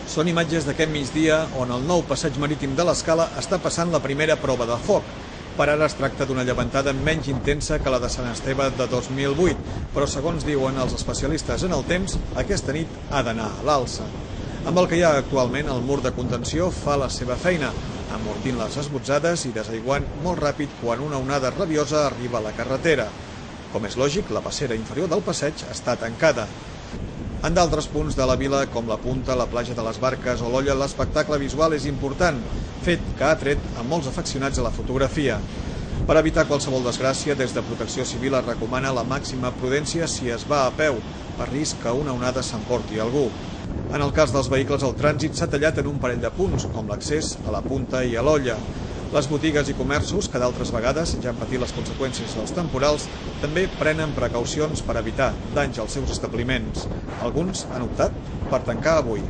Són imatges d'aquest migdia on el nou passeig marítim de l'Escala està passant la primera prova de foc. Per ara es tracta d'una llevantada menys intensa que la de Sant Esteve de 2008, però segons diuen els especialistes en el temps, aquesta nit ha d'anar a l'alça. Amb el que hi ha actualment, el mur de contenció fa la seva feina, amortint les esbotzades i desaiguant molt ràpid quan una onada rabiosa arriba a la carretera. Com és lògic, la passera inferior del passeig està tancada. En d'altres punts de la vila, com la Punta, la platja de les Barques o l'Olla, l'espectacle visual és important, fet que ha tret a molts afeccionats a la fotografia. Per evitar qualsevol desgràcia, des de Protecció Civil es recomana la màxima prudència si es va a peu, per risc que una onada s'emporti algú. En el cas dels vehicles, el trànsit s'ha tallat en un parell de punts, com l'accés a la Punta i a l'Olla. Les botigues i comerços, que d'altres vegades ja han patit les conseqüències dels temporals, també prenen precaucions per evitar danys als seus establiments. Alguns han optat per tancar avui.